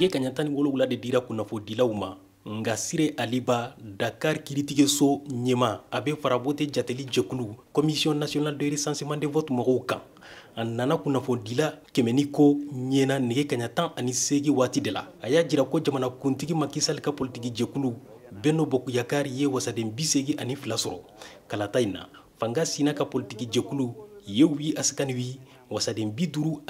nege kaɲa 17 de dira kunnafonidilaw ma nga Sire Aliba Dakar kiritigeso ɲɛma a bɛ fara vote jateli jɛkulu Commission nationale de recensement des votes mɔgɔw kan a nana kunnafonidila kɛmɛni ko ɲɛna nege kaɲa 18 waati de la a y'a jira ko jamana kuntigi Macky Sall ka politiki jɛkulu Benno Bokk Yakaar ye wasaden 82 sɔrɔ kalata in na fanga sina ka politiki jɛkulu Yewwi Askan Wi wasaden 56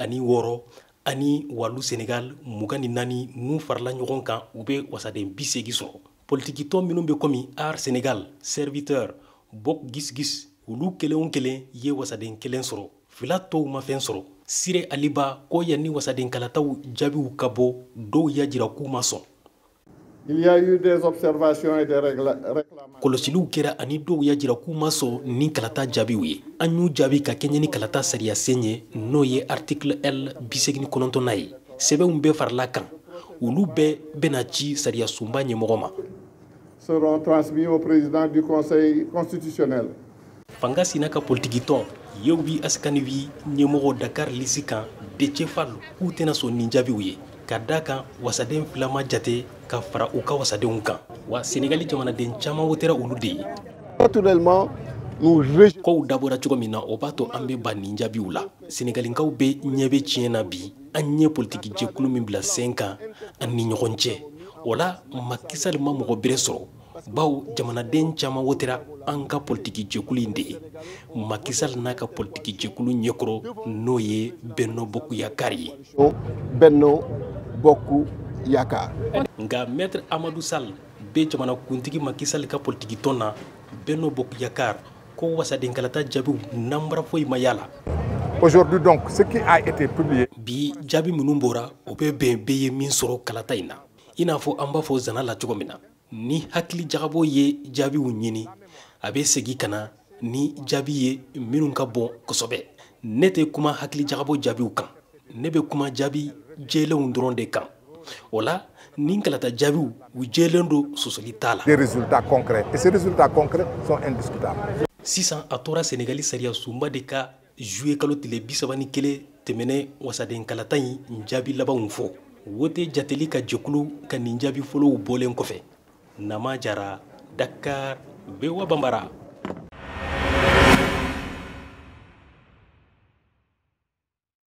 ani Wallu Sénégal 24 mun farala ɲɔgɔn kan u bɛ wasaden 80 sɔrɔ politiki tɔn minnu bɛ komi Art Sénégal Serviteur Bok Gis Gis olu kelen o kelen ye wasaden 1 sɔrɔ fila tɔw ma fɛn sɔrɔ Sire Aliba ko yanni wasaden kalataw jaabiw ka bɔ dɔw y'a jira k'u ma sɔn. Il y a eu des observations et des réclamations. Kɔlɔsiliw kɛra ani dɔw y'a jira k'u ma sɔn ni kalata jaabiw ye an y'u jaabi ka kɛɲɛ ni kalata sariya sen ye n'o ye article L 89 ye sɛbɛnw bɛɛ farala kan olu bɛɛ bɛna ci sariya sunba ɲɛmɔgɔ ma. Seront transmis au président du Conseil constitutionnel. Fanga sina ka politiki tɔn Yewwi Askan Wi ɲɛmɔgɔ Dakar lisi kan Déthié Fall k'u tɛna sɔn nin jaabiw ye ka da kan wasaden filama jate ka fara u ka wasadenw kan wa Sénégali jamanaden caman wotera olu de ye. Naturellement, nous rejetons. Kow dabɔra cogo min na o b'a to an bɛ ban nin jaabiw la Sénégalikaw bɛ ɲɛ bɛ tiɲɛ na bi an ɲɛ politiki jɛkulu min bila sen kan an ni ɲɔgɔn cɛ o la Macky Sall ma mɔgɔ bere sɔrɔ bawo jamanaden caman wotera an ka politiki jɛkulu in de ye Macky Sall n'a ka politiki jɛkulu ɲɛkɔrɔ n'o ye Benno Bokk Yakaar ye. Benno Bokk Yakaar. Nga Maître Amadou Sall bɛ jamana kuntigi Macky Sall ka politiki tɔn na Benno Bokk Yakaar ko wasaden kalata jaabiw nambara foyi ma yala. Aujourd'hui donc ce qui a été publié. Bi jaabi minnu bɔra o bɛ bɛn bɛɛ ye min sɔrɔ kalata in na i n'a fɔ an b'a fɔ zana la cogo min na ni hakili jagabɔ ye jaabiw ɲini a bɛ segin ka na ni jaabi ye minnu ka bon kosɛbɛ ne tɛ kuma hakili jagabɔ jaabiw kan ne bɛ kuma jaabi jɛlenw dɔrɔn de kan o la ni kalata jaabiw u jɛlen do sɔsɔli t'a la. Des résultats concrets et ces résultats concrets sont indiscutables. Sisan a tora Sénégali sariya sunba de ka juillet kalo tile 31 tɛmɛnɛ wasaden kalata in jaabi labanw fɔ wote jateli ka jɛkulu ka nin jaabi fɔlɔw bɔlen kɔfɛ Nama Jara Dakar Bewa Bambara.